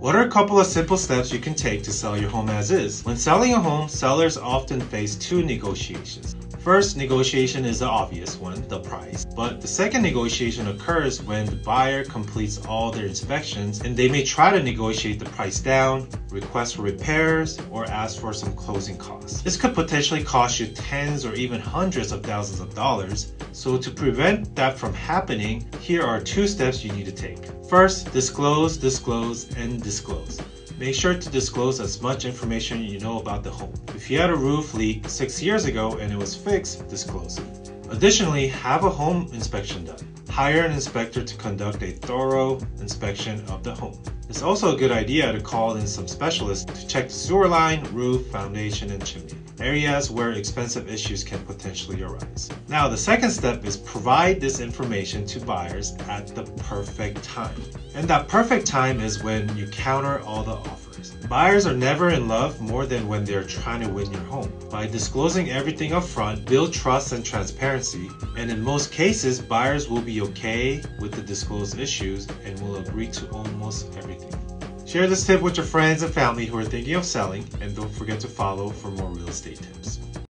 What are a couple of simple steps you can take to sell your home as is? When selling a home, sellers often face two negotiations. First negotiation is the obvious one, the price. But the second negotiation occurs when the buyer completes all their inspections and they may try to negotiate the price down, request for repairs, or ask for some closing costs. This could potentially cost you tens or even hundreds of thousands of dollars. So to prevent that from happening, here are two steps you need to take. First, disclose, and disclose. Make sure to disclose as much information you know about the home. If you had a roof leak 6 years ago and it was fixed, disclose it. Additionally, have a home inspection done. Hire an inspector to conduct a thorough inspection of the home. It's also a good idea to call in some specialists to check the sewer line, roof, foundation, and chimney, areas where expensive issues can potentially arise. Now, the second step is provide this information to buyers at the perfect time. And that perfect time is when you counter all the offers. Buyers are never in love more than when they're trying to win your home. By disclosing everything up front, build trust and transparency, and in most cases, buyers will be okay with the disclosed issues and will agree to almost everything. Share this tip with your friends and family who are thinking of selling, and don't forget to follow for more real estate tips.